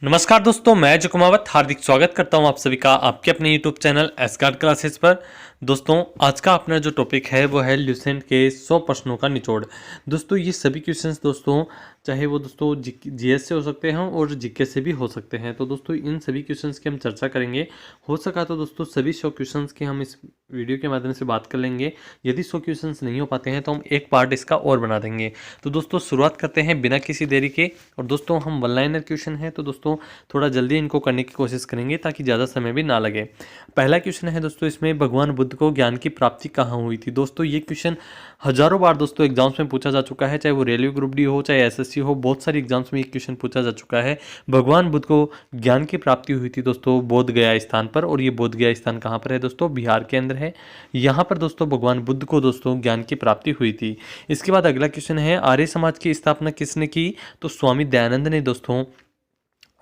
नमस्कार दोस्तों, मैं अजय कुमावत हार्दिक स्वागत करता हूं आप सभी का आपके अपने यूट्यूब चैनल एसगार्ड क्लासेस पर। दोस्तों, आज का अपना जो टॉपिक है वो है ल्यूसेंट के 100 प्रश्नों का निचोड़। दोस्तों, ये सभी क्वेश्चंस दोस्तों चाहे वो दोस्तों जीएस से हो सकते हैं और जीके से भी हो सकते हैं। तो दोस्तों इन सभी क्वेश्चंस की हम चर्चा करेंगे। हो सका तो दोस्तों सभी 100 क्वेश्चंस की हम इस वीडियो के माध्यम से बात कर लेंगे। यदि 100 क्वेश्चंस नहीं हो पाते हैं तो हम एक पार्ट इसका और बना देंगे। तो दोस्तों शुरुआत करते हैं बिना किसी देरी के। और दोस्तों हम वन लाइनर क्वेश्चन है तो दोस्तों थोड़ा जल्दी इनको करने की कोशिश करेंगे ताकि ज़्यादा समय भी ना लगे। पहला क्वेश्चन है दोस्तों, इसमें भगवान बुद्ध को ज्ञान की प्राप्ति कहाँ हुई थी। दोस्तों ये क्वेश्चन हजारों बार दोस्तों एग्जाम्स में पूछा जा चुका है, चाहे वो रेलवे ग्रुप डी हो चाहे एसएससी हो, बहुत सारी एग्जाम्स में ये क्वेश्चन पूछा जा चुका है। भगवान बुद्ध को ज्ञान की प्राप्ति हुई थी दोस्तों बोध गया स्थान पर। और ये बोध गया स्थान कहाँ पर है दोस्तों? बिहार के अंदर है। यहाँ पर दोस्तों भगवान बुद्ध को दोस्तों ज्ञान की प्राप्ति हुई थी। इसके बाद अगला क्वेश्चन है, आर्य समाज की स्थापना किसने की? तो स्वामी दयानंद ने दोस्तों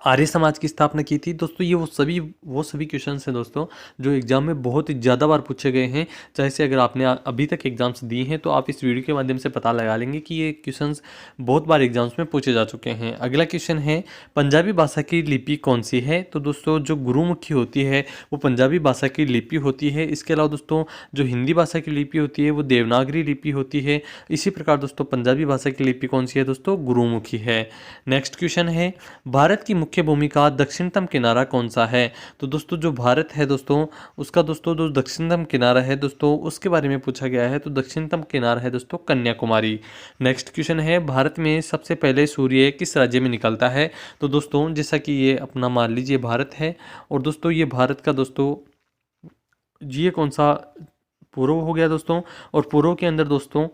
आर्य समाज की स्थापना की थी। दोस्तों ये वो सभी क्वेश्चंस हैं दोस्तों जो एग्जाम में बहुत ही ज़्यादा बार पूछे गए हैं। चाहे से अगर आपने अभी तक एग्जाम्स दिए हैं तो आप इस वीडियो के माध्यम से पता लगा लेंगे कि ये क्वेश्चंस बहुत बार एग्जाम्स में पूछे जा चुके हैं। अगला क्वेश्चन है, पंजाबी भाषा की लिपि कौन सी है? तो दोस्तों जो गुरुमुखी होती है वो पंजाबी भाषा की लिपि होती है। इसके अलावा दोस्तों जो हिंदी भाषा की लिपि होती है वो देवनागरी लिपि होती है। इसी प्रकार दोस्तों पंजाबी भाषा की लिपि कौन सी है दोस्तों? गुरुमुखी है। नेक्स्ट क्वेश्चन है, भारत की मुख्य भूमि का दक्षिणतम किनारा कौन सा है? तो दोस्तों जो भारत है दोस्तों उसका दोस्तों जो दक्षिणतम किनारा है दोस्तों उसके बारे में पूछा गया है। तो दक्षिणतम किनारा है दोस्तों कन्याकुमारी। नेक्स्ट क्वेश्चन है, भारत में सबसे पहले सूर्य किस राज्य में निकलता है? तो दोस्तों जैसा कि ये अपना मान लीजिए भारत है और दोस्तों ये भारत का दोस्तों ये कौन सा पूर्व हो गया दोस्तों। और पूर्व के अंदर दोस्तों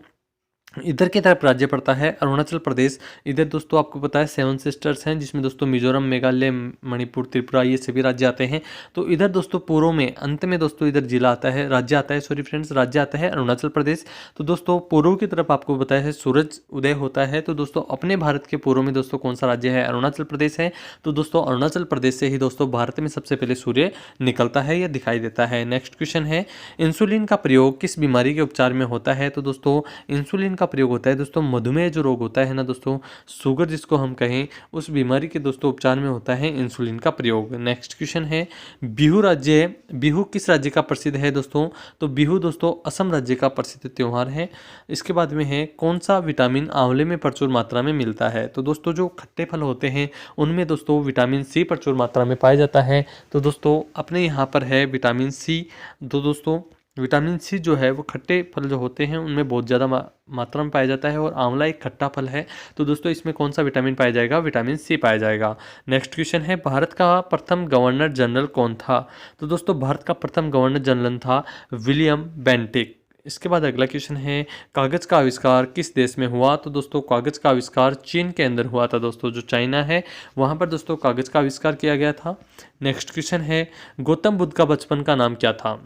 इधर की तरफ राज्य पड़ता है अरुणाचल प्रदेश। इधर दोस्तों आपको पता है 7 सिस्टर्स हैं जिसमें दोस्तों मिजोरम, मेघालय, मणिपुर, त्रिपुरा ये सभी राज्य आते हैं। तो इधर दोस्तों पूर्व में अंत में दोस्तों इधर जिला आता है, राज्य आता है, सॉरी फ्रेंड्स, राज्य आता है अरुणाचल प्रदेश। तो दोस्तों पूर्व की तरफ आपको बताया है सूरज उदय होता है। तो दोस्तों अपने भारत के पूर्व में दोस्तों कौन सा राज्य है? अरुणाचल प्रदेश है। तो दोस्तों अरुणाचल प्रदेश से ही दोस्तों भारत में सबसे पहले सूर्य निकलता है या दिखाई देता है। नेक्स्ट क्वेश्चन है, इंसुलिन का प्रयोग किस बीमारी के उपचार में होता है? तो दोस्तों इंसुलिन का प्रयोग होता है दोस्तों मधुमेह जो रोग होता है ना दोस्तों, शुगर जिसको हम कहें, उस बीमारी के दोस्तों उपचार में होता है इंसुलिन का प्रयोग। नेक्स्ट क्वेश्चन है, बिहू किस राज्य का प्रसिद्ध है दोस्तों? तो बिहू दोस्तों असम राज्य का प्रसिद्ध त्योहार है। इसके बाद में है, कौन सा विटामिन आंवले में प्रचुर मात्रा में मिलता है? तो दोस्तों जो खट्टे फल होते हैं उनमें दोस्तों विटामिन सी प्रचुर मात्रा में पाया जाता है। तो दोस्तों अपने यहाँ पर है विटामिन सी। तो दोस्तों विटामिन सी जो है वो खट्टे फल जो होते हैं उनमें बहुत ज़्यादा मात्रा में पाया जाता है और आंवला एक खट्टा फल है। तो दोस्तों इसमें कौन सा विटामिन पाया जाएगा? विटामिन सी पाया जाएगा। नेक्स्ट क्वेश्चन है, भारत का प्रथम गवर्नर जनरल कौन था? तो दोस्तों भारत का प्रथम गवर्नर जनरल था विलियम बेंटिक। इसके बाद अगला क्वेश्चन है, कागज़ का आविष्कार किस देश में हुआ? तो दोस्तों कागज़ का आविष्कार चीन के अंदर हुआ था दोस्तों, जो चाइना है वहाँ पर दोस्तों कागज़ का आविष्कार किया गया था। नेक्स्ट क्वेश्चन है, गौतम बुद्ध का बचपन का नाम क्या था?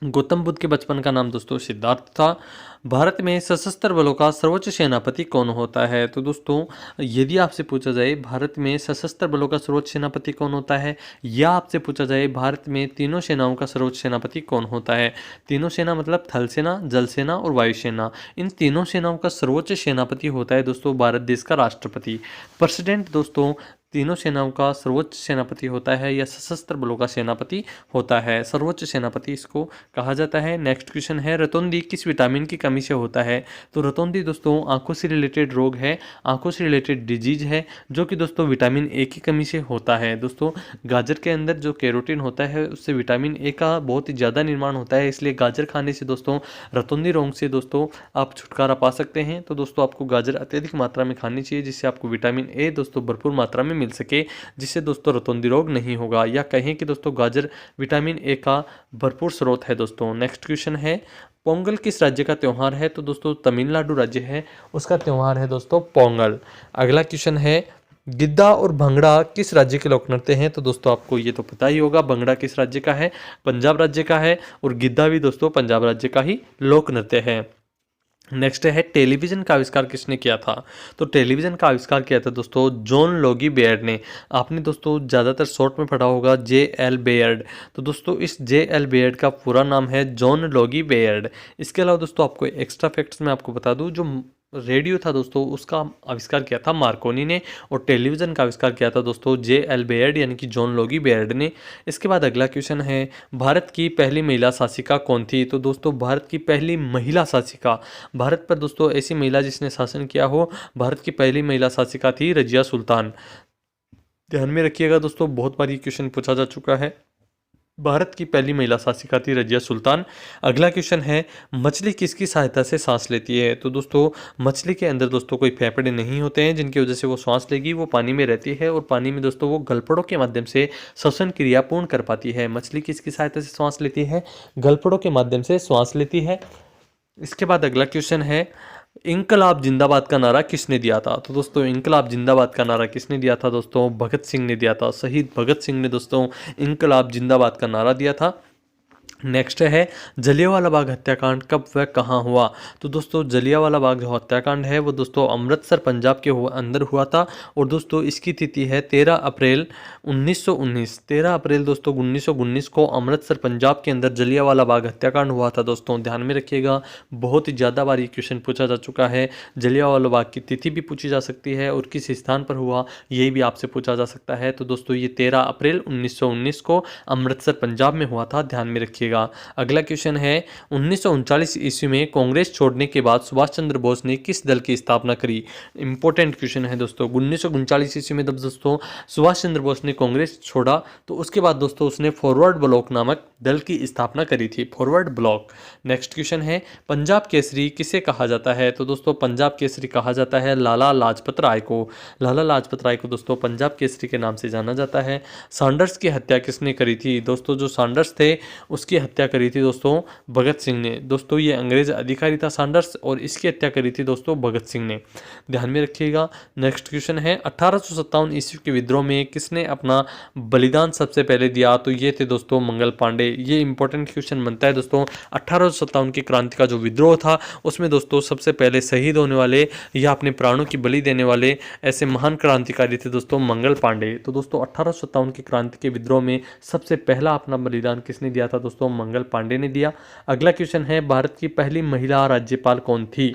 गौतम बुद्ध के बचपन का नाम दोस्तों सिद्धार्थ था। भारत में सशस्त्र बलों का सर्वोच्च सेनापति कौन होता है? तो दोस्तों यदि आपसे पूछा जाए भारत में सशस्त्र बलों का सर्वोच्च सेनापति कौन होता है, या आपसे पूछा जाए भारत में तीनों सेनाओं का सर्वोच्च सेनापति कौन होता है? तीनों सेना मतलब थल सेना, जल सेना और वायु सेना, इन तीनों सेनाओं का सर्वोच्च सेनापति होता है दोस्तों भारत देश का राष्ट्रपति। प्रेसिडेंट दोस्तों तीनों सेनाओं का सर्वोच्च सेनापति होता है या सशस्त्र बलों का सेनापति होता है, सर्वोच्च सेनापति इसको कहा जाता है। नेक्स्ट क्वेश्चन है, रतौंधी किस विटामिन की कमी से होता है? तो रतौंधी दोस्तों आंखों से रिलेटेड रोग है, आंखों से रिलेटेड डिजीज है जो कि दोस्तों विटामिन ए की कमी से होता है। दोस्तों गाजर के अंदर जो कैरोटीन होता है उससे विटामिन ए का बहुत ही ज़्यादा निर्माण होता है, इसलिए गाजर खाने से दोस्तों रतौंधी रोग से दोस्तों आप छुटकारा पा सकते हैं। तो दोस्तों आपको गाजर अत्यधिक मात्रा में खानी चाहिए जिससे आपको विटामिन ए दोस्तों भरपूर मात्रा में मिल सके, जिससे दोस्तों रतौंधी रोग नहीं होगा, या कहें कि दोस्तों गाजर विटामिन ए का भरपूर स्रोत है दोस्तों। नेक्स्ट क्वेश्चन है, पोंगल किस राज्य का त्यौहार है? तो दोस्तों तमिलनाडु राज्य है उसका त्यौहार है दोस्तों पोंगल। अगला क्वेश्चन है, गिद्धा और भंगड़ा किस राज्य के लोक नृत्य हैं? तो दोस्तों आपको ये तो पता ही होगा, भंगड़ा किस राज्य का है? पंजाब राज्य का है। और गिद्धा भी दोस्तों पंजाब राज्य का ही लोक नृत्य है। नेक्स्ट है, टेलीविजन का आविष्कार किसने किया था? तो टेलीविजन का आविष्कार किया था दोस्तों जॉन लोगी बेयर्ड ने। आपने दोस्तों ज़्यादातर शॉर्ट में पढ़ा होगा जे.एल. बेयर्ड। तो दोस्तों इस जे.एल. बेयर्ड का पूरा नाम है जॉन लोगी बेयर्ड। इसके अलावा दोस्तों आपको एक्स्ट्रा फैक्ट्स में आपको बता दूं, जो रेडियो था दोस्तों उसका आविष्कार किया था मार्कोनी ने, और टेलीविज़न का आविष्कार किया था दोस्तों J.L. बेयर्ड यानी कि जॉन लोगी बेयर्ड ने। इसके बाद अगला क्वेश्चन है, भारत की पहली महिला शासिका कौन थी? तो दोस्तों भारत की पहली महिला शासिका, भारत पर दोस्तों ऐसी महिला जिसने शासन किया हो, भारत की पहली महिला शासिका थी रजिया सुल्तान। ध्यान में रखिएगा दोस्तों, बहुत बार ये क्वेश्चन पूछा जा चुका है। भारत की पहली महिला शासिका थी रजिया सुल्तान। अगला क्वेश्चन है, मछली किसकी सहायता से सांस लेती है? तो दोस्तों मछली के अंदर दोस्तों कोई फेफड़े नहीं होते हैं जिनकी वजह से वो सांस लेगी, वो पानी में रहती है और पानी में दोस्तों वो गलफड़ों के माध्यम से श्वसन क्रिया पूर्ण कर पाती है। मछली किसकी सहायता से सांस लेती है? गलफड़ों के माध्यम से सांस लेती है। इसके बाद अगला क्वेश्चन है, इनकलाब जिंदाबाद का नारा किसने दिया था? तो दोस्तों इनकलाब जिंदाबाद का नारा किसने दिया था दोस्तों? भगत सिंह ने दिया था। शहीद भगत सिंह ने दोस्तों इनकलाब जिंदाबाद का नारा दिया था। नेक्स्ट है, जलियांवाला बाग हत्याकांड कब व कहाँ हुआ? तो दोस्तों जलियांवाला बाग जो हत्याकांड है वो दोस्तों अमृतसर पंजाब के अंदर हुआ था, और दोस्तों इसकी तिथि है 13 अप्रैल 1919। 13 अप्रैल दोस्तों 1919 को अमृतसर पंजाब के अंदर जलियांवाला बाग हत्याकांड हुआ था। दोस्तों ध्यान में रखिएगा, बहुत ही ज़्यादा बार ये क्वेश्चन पूछा जा चुका है। जलियांवाला बाग की तिथि भी पूछी जा सकती है और किस स्थान पर हुआ ये भी आपसे पूछा जा सकता है। तो दोस्तों ये 13 अप्रैल 1919 को अमृतसर पंजाब में हुआ था, ध्यान में रखिएगा। अगला क्वेश्चन है, 1939 ईस्वी में कांग्रेस छोड़ने के बाद सुभाष चंद्र बोस ने किस दल की स्थापना करी? इंपॉर्टेंट क्वेश्चन है दोस्तों। 1939 ईस्वी में जब दोस्तों सुभाष चंद्र बोस ने कांग्रेस छोड़ा तो उसके बाद दोस्तों उसने फॉरवर्ड ब्लॉक नामक दल की स्थापना करी थी, फॉरवर्ड ब्लॉक। नेक्स्ट क्वेश्चन है, पंजाब केसरी किसे कहा जाता है? तो दोस्तों पंजाब केसरी कहा जाता है लाला लाजपत राय को। लाला लाजपत राय को दोस्तों पंजाब केसरी के नाम से जाना जाता है। सैंडर्स की हत्या किसने करी थी? दोस्तों जो सैंडर्स थे उसकी हत्या करी थी दोस्तों भगत सिंह ने। दोस्तों ये अंग्रेज अधिकारी था सैंडर्स, और इसकी हत्या करी थी दोस्तों भगत सिंह ने, ध्यान में रखिएगा। नेक्स्ट क्वेश्चन है, 1857 ईस्वी के विद्रोह में किसने अपना बलिदान सबसे पहले दिया? तो ये थे दोस्तों मंगल पांडे। ये इंपॉर्टेंट क्वेश्चन बनता है दोस्तों। 1857 की क्रांति का जो विद्रोह था उसमें दोस्तों सबसे पहले शहीद होने वाले या अपने प्राणों की बलि देने वाले ऐसे महान क्रांतिकारी थे दोस्तों मंगल पांडे। तो दोस्तों 1857 की क्रांति के विद्रोह में सबसे पहला अपना बलिदान किसने दिया था? दोस्तों मंगल पांडे ने दिया। अगला क्वेश्चन है, भारत की पहली महिला राज्यपाल कौन थी?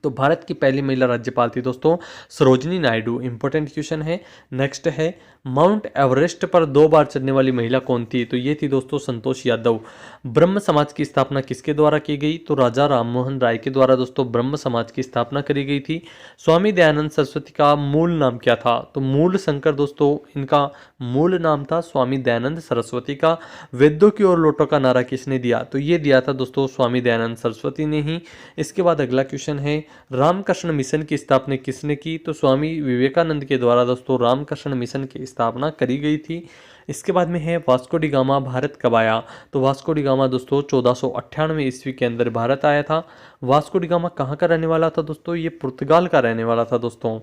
तो भारत की पहली महिला राज्यपाल थी दोस्तों सरोजिनी नायडू। इंपॉर्टेंट क्वेश्चन है। नेक्स्ट है, माउंट एवरेस्ट पर 2 बार चढ़ने वाली महिला कौन थी? तो ये थी दोस्तों संतोष यादव। ब्रह्म समाज की स्थापना किसके द्वारा की गई? तो राजा राममोहन राय के द्वारा दोस्तों ब्रह्म समाज की स्थापना करी गई थी। स्वामी दयानंद सरस्वती का मूल नाम क्या था? तो मूल शंकर दोस्तों इनका मूल नाम था स्वामी दयानंद सरस्वती का। वेदों की ओर लौटो का नारा किसने दिया? तो ये दिया था दोस्तों स्वामी दयानंद सरस्वती ने ही। इसके बाद अगला क्वेश्चन है, रामकृष्ण मिशन की स्थापना किसने की? तो स्वामी विवेकानंद के द्वारा दोस्तों रामकृष्ण मिशन की स्थापना करी गई थी। इसके बाद में है, वास्को डी गामा भारत कब आया? तो वास्को डी गामा दोस्तों 1498 ईस्वी के अंदर भारत आया था। वास्को डी गामा कहाँ का रहने वाला था दोस्तों? ये पुर्तगाल का रहने वाला था दोस्तों।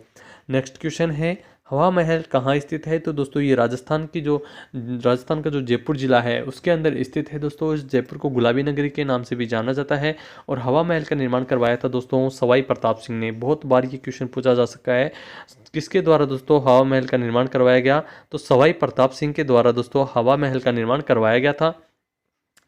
नेक्स्ट क्वेश्चन है, हवा महल कहाँ स्थित है? तो दोस्तों ये राजस्थान का जो जयपुर जिला है उसके अंदर स्थित है दोस्तों। इस जयपुर को गुलाबी नगरी के नाम से भी जाना जाता है, और हवा महल का निर्माण करवाया था दोस्तों सवाई प्रताप सिंह ने। बहुत बार ये क्वेश्चन पूछा जा सकता है, किसके द्वारा दोस्तों हवा महल का निर्माण करवाया गया? तो सवाई प्रताप सिंह के द्वारा दोस्तों हवा महल का निर्माण करवाया गया था,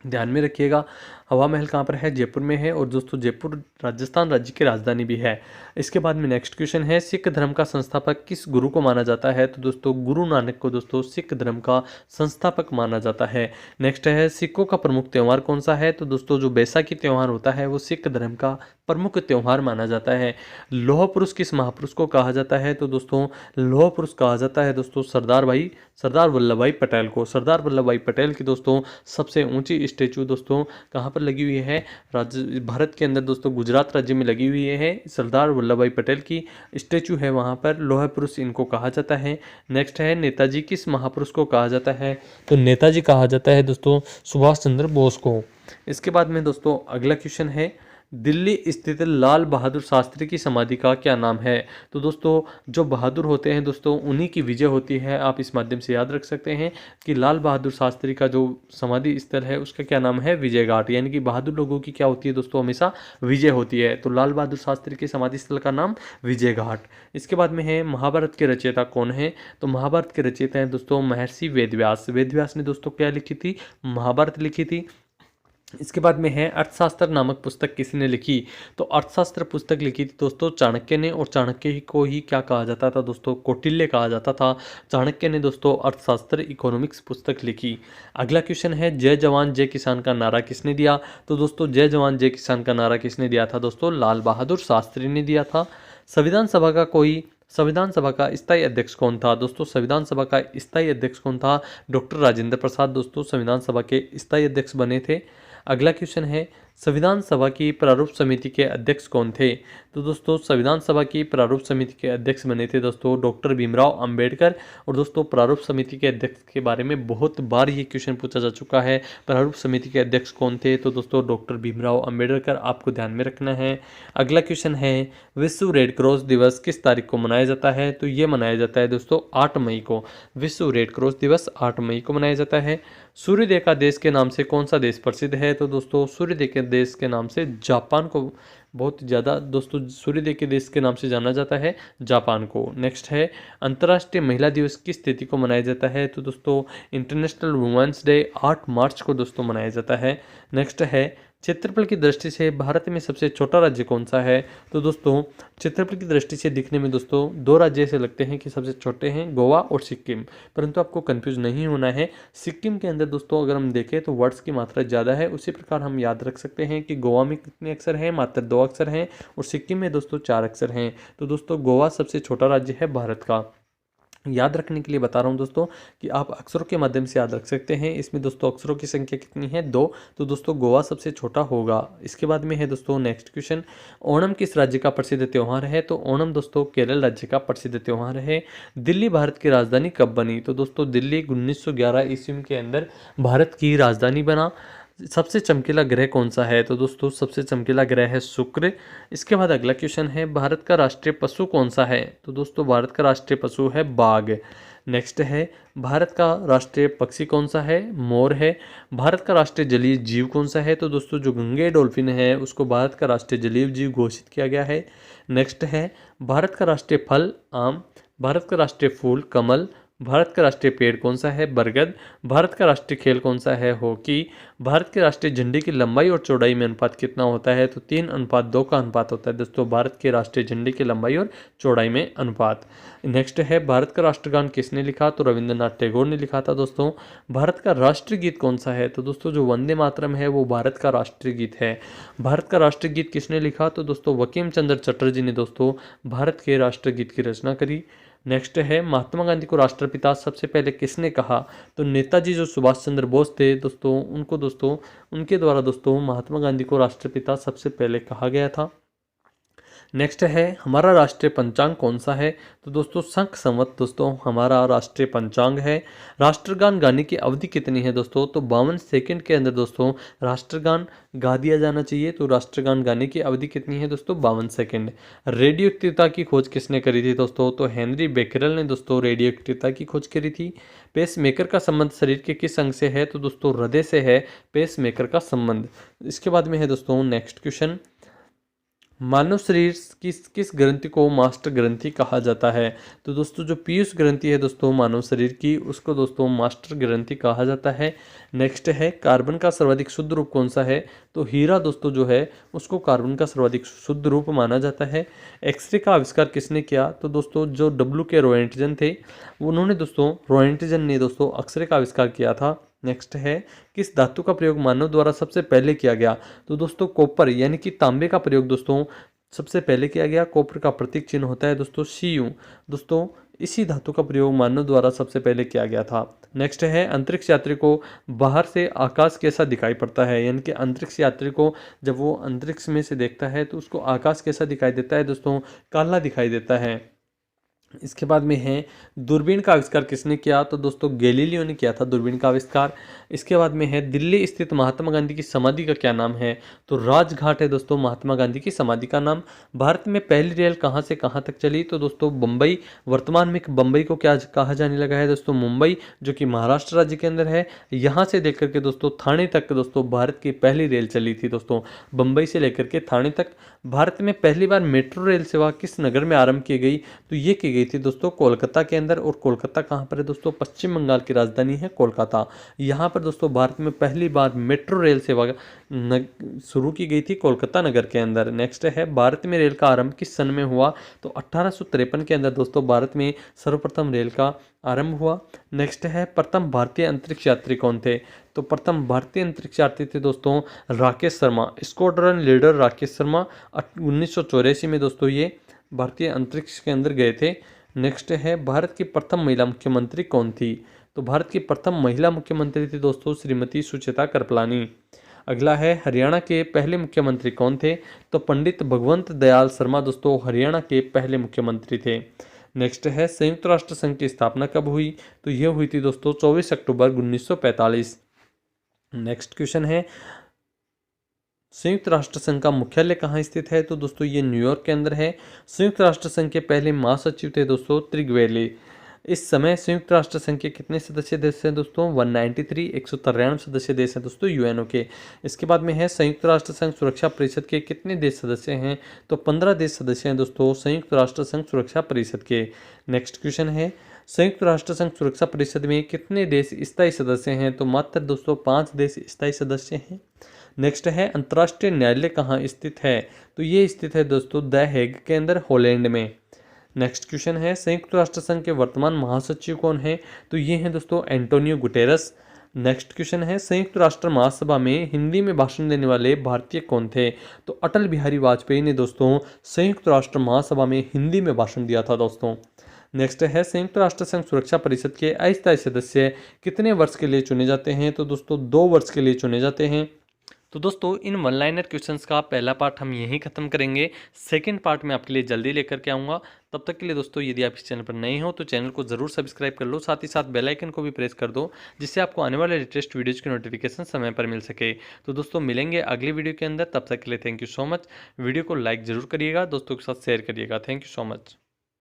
ध्यान में रखिएगा। हवा महल कहाँ पर है? जयपुर में है, और दोस्तों जयपुर राजस्थान राज्य की राजधानी भी है। इसके बाद में नेक्स्ट क्वेश्चन है, सिख धर्म का संस्थापक किस गुरु को माना जाता है? तो दोस्तों गुरु नानक को दोस्तों सिख धर्म का संस्थापक माना जाता है। नेक्स्ट है, सिखों का प्रमुख त्यौहार कौन सा है? तो दोस्तों जो बैसाखी त्यौहार होता है वो सिख धर्म का प्रमुख त्यौहार माना जाता है। लौह पुरुष किस महापुरुष को कहा जाता है? तो दोस्तों लौह पुरुष कहा जाता है दोस्तों सरदार वल्लभ भाई पटेल को। सरदार वल्लभ भाई पटेल की दोस्तों सबसे ऊंची स्टेचू दोस्तों कहाँ पर लगी हुई है? राज्य भारत के अंदर दोस्तों गुजरात राज्य में लगी हुई है। सरदार वल्लभ भाई पटेल की स्टेचू है वहाँ पर। लौह पुरुष इनको कहा जाता है। नेक्स्ट है, नेताजी किस महापुरुष को कहा जाता है? तो नेताजी कहा जाता है दोस्तों सुभाष चंद्र बोस को। इसके बाद में दोस्तों अगला क्वेश्चन है, दिल्ली स्थित लाल बहादुर शास्त्री की समाधि का क्या नाम है? तो दोस्तों जो बहादुर होते हैं दोस्तों उन्हीं की विजय होती है। आप इस माध्यम से याद रख सकते हैं कि लाल बहादुर शास्त्री का जो समाधि स्थल है उसका क्या नाम है? विजय घाट। यानी कि बहादुर लोगों की क्या होती है दोस्तों? हमेशा विजय होती है। तो लाल बहादुर शास्त्री के समाधि स्थल का नाम विजय घाट। इसके बाद में है, महाभारत के रचयिता कौन है? तो महाभारत के रचयिता हैं दोस्तों महर्षि वेदव्यास। वेदव्यास ने दोस्तों क्या लिखी थी? महाभारत लिखी थी। इसके बाद में है अर्थशास्त्र नामक पुस्तक किसने लिखी। तो अर्थशास्त्र पुस्तक लिखी थी दोस्तों चाणक्य ने, और चाणक्य ही को ही क्या कहा जाता था दोस्तों, कौटिल्य कहा जाता था। चाणक्य ने दोस्तों अर्थशास्त्र इकोनॉमिक्स पुस्तक लिखी। अगला क्वेश्चन है जय जवान जय किसान का नारा किसने दिया। तो दोस्तों जय जवान जय किसान का नारा किसने दिया था दोस्तों, लाल बहादुर शास्त्री ने दिया था। संविधान सभा का स्थायी अध्यक्ष कौन था दोस्तों, संविधान सभा का स्थायी अध्यक्ष कौन था, डॉक्टर राजेंद्र प्रसाद दोस्तों संविधान सभा के स्थायी अध्यक्ष बने थे। अगला क्वेश्चन है संविधान सभा की प्रारूप समिति के अध्यक्ष कौन थे। तो दोस्तों संविधान सभा की प्रारूप समिति के अध्यक्ष बने थे दोस्तों डॉक्टर भीमराव अंबेडकर। और दोस्तों प्रारूप समिति के अध्यक्ष के बारे में बहुत बार ये क्वेश्चन पूछा जा चुका है, प्रारूप समिति के अध्यक्ष कौन थे। तो दोस्तों डॉक्टर भीमराव अंबेडकर आपको ध्यान में रखना है। अगला क्वेश्चन है विश्व रेड क्रॉस दिवस किस तारीख को मनाया जाता है। तो ये मनाया जाता है दोस्तों 8 मई को। विश्व रेड क्रॉस दिवस 8 मई को मनाया जाता है। सूर्योदय का देश के नाम से कौन सा देश प्रसिद्ध है। तो दोस्तों सूर्योदय के देश के नाम से जापान को बहुत ज़्यादा दोस्तों सूर्योदय के देश के नाम से जाना जाता है, जापान को। नेक्स्ट है अंतर्राष्ट्रीय महिला दिवस किस तिथि को मनाया जाता है। तो दोस्तों इंटरनेशनल वुमेन्स डे 8 मार्च को दोस्तों मनाया जाता है। नेक्स्ट है क्षेत्रफल की दृष्टि से भारत में सबसे छोटा राज्य कौन सा है। तो दोस्तों क्षेत्रफल की दृष्टि से दिखने में दोस्तों 2 राज्य ऐसे लगते हैं कि सबसे छोटे हैं, गोवा और सिक्किम, परंतु आपको कंफ्यूज नहीं होना है। सिक्किम के अंदर दोस्तों अगर हम देखें तो वर्ड्स की मात्रा ज़्यादा है, उसी प्रकार हम याद रख सकते हैं कि गोवा में कितने अक्षर हैं, मात्र 2 अक्षर हैं, और सिक्किम में दोस्तों 4 अक्षर हैं। तो दोस्तों गोवा सबसे छोटा राज्य है भारत का। याद रखने के लिए बता रहा हूं दोस्तों कि आप अक्षरों के माध्यम से याद रख सकते हैं। इसमें दोस्तों अक्षरों की संख्या कितनी है, 2। तो दोस्तों गोवा सबसे छोटा होगा। इसके बाद में है दोस्तों नेक्स्ट क्वेश्चन, ओणम किस राज्य का प्रसिद्ध त्यौहार है। तो ओणम दोस्तों केरल राज्य का प्रसिद्ध त्यौहार है। दिल्ली भारत की राजधानी कब बनी। तो दोस्तों दिल्ली 1911 ईस्वी के अंदर भारत की राजधानी बना। सबसे चमकीला ग्रह कौन सा है। तो दोस्तों सबसे चमकीला ग्रह है शुक्र। इसके बाद अगला क्वेश्चन है भारत का राष्ट्रीय पशु कौन सा है। तो दोस्तों भारत का राष्ट्रीय पशु है बाघ। नेक्स्ट है भारत का राष्ट्रीय पक्षी कौन सा है, मोर है। भारत का राष्ट्रीय जलीय जीव कौन सा है। तो दोस्तों जो गंगे डॉल्फिन है उसको भारत का राष्ट्रीय जलीय जीव घोषित किया गया है। नेक्स्ट है भारत का राष्ट्रीय फल आम। भारत का राष्ट्रीय फूल कमल। भारत का राष्ट्रीय पेड़ कौन सा है, बरगद। भारत का राष्ट्रीय खेल कौन सा है, हॉकी। भारत के राष्ट्रीय झंडे की लंबाई और चौड़ाई में अनुपात कितना होता है। तो 3:2 का अनुपात होता है दोस्तों भारत के राष्ट्रीय झंडे की लंबाई और चौड़ाई में अनुपात। नेक्स्ट है भारत का राष्ट्रगान किसने लिखा। तो रविंद्रनाथ टैगोर ने लिखा था दोस्तों। भारत का राष्ट्रीय गीत कौन सा है। तो दोस्तों जो वंदे मातरम है वो भारत का राष्ट्रीय गीत है। भारत का राष्ट्रीय गीत किसने लिखा। तो दोस्तों बंकिम चंद्र चटर्जी ने दोस्तों भारत के राष्ट्रीय गीत की रचना करी। नेक्स्ट है महात्मा गांधी को राष्ट्रपिता सबसे पहले किसने कहा। तो नेताजी जो सुभाष चंद्र बोस थे दोस्तों उनको दोस्तों उनके द्वारा दोस्तों महात्मा गांधी को राष्ट्रपिता सबसे पहले कहा गया था। नेक्स्ट है हमारा राष्ट्रीय पंचांग कौन सा है। तो दोस्तों शंख संवत दोस्तों हमारा राष्ट्रीय पंचांग है। राष्ट्रगान गाने की अवधि कितनी है दोस्तों। तो 52 सेकंड के अंदर दोस्तों राष्ट्रगान गा दिया जाना चाहिए। तो राष्ट्रगान गाने की अवधि कितनी है दोस्तों, 52 सेकंड। रेडियो एक्टिवता की खोज किसने करी थी दोस्तों। तो हेनरी बेकरल ने दोस्तों रेडियो एक्टिवता की खोज करी थी। पेस मेकर का संबंध शरीर के किस अंग से है। तो दोस्तों हृदय से है पेस मेकर का संबंध। इसके बाद में है दोस्तों नेक्स्ट क्वेश्चन, मानव शरीर किस ग्रंथि को मास्टर ग्रंथि कहा जाता है। तो दोस्तों जो पीयूष ग्रंथि है दोस्तों मानव शरीर की उसको दोस्तों मास्टर ग्रंथि कहा जाता है। नेक्स्ट है कार्बन का सर्वाधिक शुद्ध रूप कौन सा है। तो हीरा दोस्तों जो है उसको कार्बन का सर्वाधिक शुद्ध रूप माना जाता है। एक्सरे का आविष्कार किसने किया। तो दोस्तों जो W.K. रोएंटजन थे उन्होंने दोस्तों रोएंटजन ने दोस्तों एक्सरे का आविष्कार किया था। नेक्स्ट है किस धातु का प्रयोग मानव द्वारा सबसे पहले किया गया। तो दोस्तों कॉपर यानी कि तांबे का प्रयोग दोस्तों सबसे पहले किया गया। कॉपर का प्रतीक चिन्ह होता है दोस्तों Cu। दोस्तों इसी धातु का प्रयोग मानव द्वारा सबसे पहले किया गया था। नेक्स्ट है अंतरिक्ष यात्री को बाहर से आकाश कैसा दिखाई पड़ता है। यानी कि अंतरिक्ष यात्री को जब वो अंतरिक्ष में से देखता है तो उसको आकाश कैसा दिखाई देता है दोस्तों, काला दिखाई देता है। इसके बाद में है दूरबीन का आविष्कार किसने किया। तो दोस्तों गैलीलियो ने किया था दूरबीन का आविष्कार। इसके बाद में है दिल्ली स्थित महात्मा गांधी की समाधि का क्या नाम है। तो राजघाट है दोस्तों महात्मा गांधी की समाधि का नाम। भारत में पहली रेल कहाँ से कहाँ तक चली। तो दोस्तों बम्बई, वर्तमान में बम्बई को क्या कहा जाने लगा है दोस्तों, मुंबई, जो कि महाराष्ट्र राज्य के अंदर है। यहाँ से लेकर के दोस्तों थाने तक दोस्तों भारत की पहली रेल चली थी दोस्तों, बम्बई से लेकर के थाने तक। भारत में पहली बार मेट्रो रेल सेवा किस नगर में आरंभ की गई। तो ये की गई थी दोस्तों कोलकाता के अंदर। और कोलकाता कहाँ पर है दोस्तों? पश्चिम बंगाल की राजधानी है कोलकाता। यहाँ पर दोस्तों भारत में पहली बार मेट्रो रेल सेवा शुरू की गई थी कोलकाता नगर के अंदर। नेक्स्ट है भारत में रेल का आरंभ किस सन में हुआ? तो 1853 के अंदर दोस्तों भारत में सर्वप्रथम रेल का आरंभ हुआ। नेक्स्ट है प्रथम भारतीय अंतरिक्ष यात्री कौन थे? तो प्रथम भारतीय अंतरिक्ष यात्री थे दोस्तों राकेश शर्मा, स्क्वाड्रन लीडर राकेश शर्मा। 1984 में दोस्तों ये भारतीय अंतरिक्ष के अंदर गए थे। नेक्स्ट है भारत की प्रथम महिला मुख्यमंत्री कौन थी? तो भारत की प्रथम महिला मुख्यमंत्री थी दोस्तों श्रीमती सुचेता कृपलानी। अगला है हरियाणा के पहले मुख्यमंत्री कौन थे? तो पंडित भगवंत दयाल शर्मा दोस्तों हरियाणा के पहले मुख्यमंत्री थे। नेक्स्ट है संयुक्त राष्ट्र संघ की स्थापना कब हुई? तो यह हुई थी दोस्तों 24 अक्टूबर 1945। नेक्स्ट क्वेश्चन है संयुक्त राष्ट्र संघ का मुख्यालय कहाँ स्थित है? तो दोस्तों ये न्यूयॉर्क के अंदर है। संयुक्त राष्ट्र संघ के पहले महासचिव थे दोस्तों त्रिगवेली। इस समय संयुक्त राष्ट्र संघ के कितने सदस्य देश हैं दोस्तों? 193, 193 सदस्य देश हैं दोस्तों यूएनओ के। इसके बाद में है संयुक्त राष्ट्र संघ सुरक्षा परिषद के कितने देश सदस्य हैं? तो 15 देश सदस्य हैं दोस्तों संयुक्त राष्ट्र संघ सुरक्षा परिषद के। नेक्स्ट क्वेश्चन है संयुक्त राष्ट्र संघ सुरक्षा परिषद में कितने देश स्थायी सदस्य हैं? तो मात्र दोस्तों 5 देश स्थायी सदस्य हैं। नेक्स्ट है अंतर्राष्ट्रीय न्यायालय कहाँ स्थित है? तो ये स्थित है दोस्तों द हेग के अंदर हॉलैंड में। नेक्स्ट क्वेश्चन है संयुक्त राष्ट्र संघ के वर्तमान महासचिव कौन है? तो ये हैं दोस्तों एंटोनियो गुटेरस। नेक्स्ट क्वेश्चन है संयुक्त राष्ट्र महासभा में हिंदी में भाषण देने वाले भारतीय कौन थे? तो अटल बिहारी वाजपेयी ने दोस्तों संयुक्त राष्ट्र महासभा में हिंदी में भाषण दिया था दोस्तों। नेक्स्ट है संयुक्त राष्ट्र संघ सुरक्षा परिषद के अस्थायी सदस्य कितने वर्ष के लिए चुने जाते हैं? तो दोस्तों 2 वर्ष के लिए चुने जाते हैं। तो दोस्तों इन वन लाइनर क्वेश्चंस का पहला पार्ट हम यहीं खत्म करेंगे। सेकंड पार्ट में आपके लिए जल्दी लेकर के आऊँगा। तब तक के लिए दोस्तों यदि आप इस चैनल पर नए हो तो चैनल को ज़रूर सब्सक्राइब कर लो, साथ ही साथ बेल आइकन को भी प्रेस कर दो जिससे आपको आने वाले लेटेस्ट वीडियोज़ की नोटिफिकेशन समय पर मिल सके। तो दोस्तों मिलेंगे अगली वीडियो के अंदर, तब तक के लिए thank you so much. Video को लाइक ज़रूर करिएगा, दोस्तों के साथ शेयर करिएगा। Thank you so much.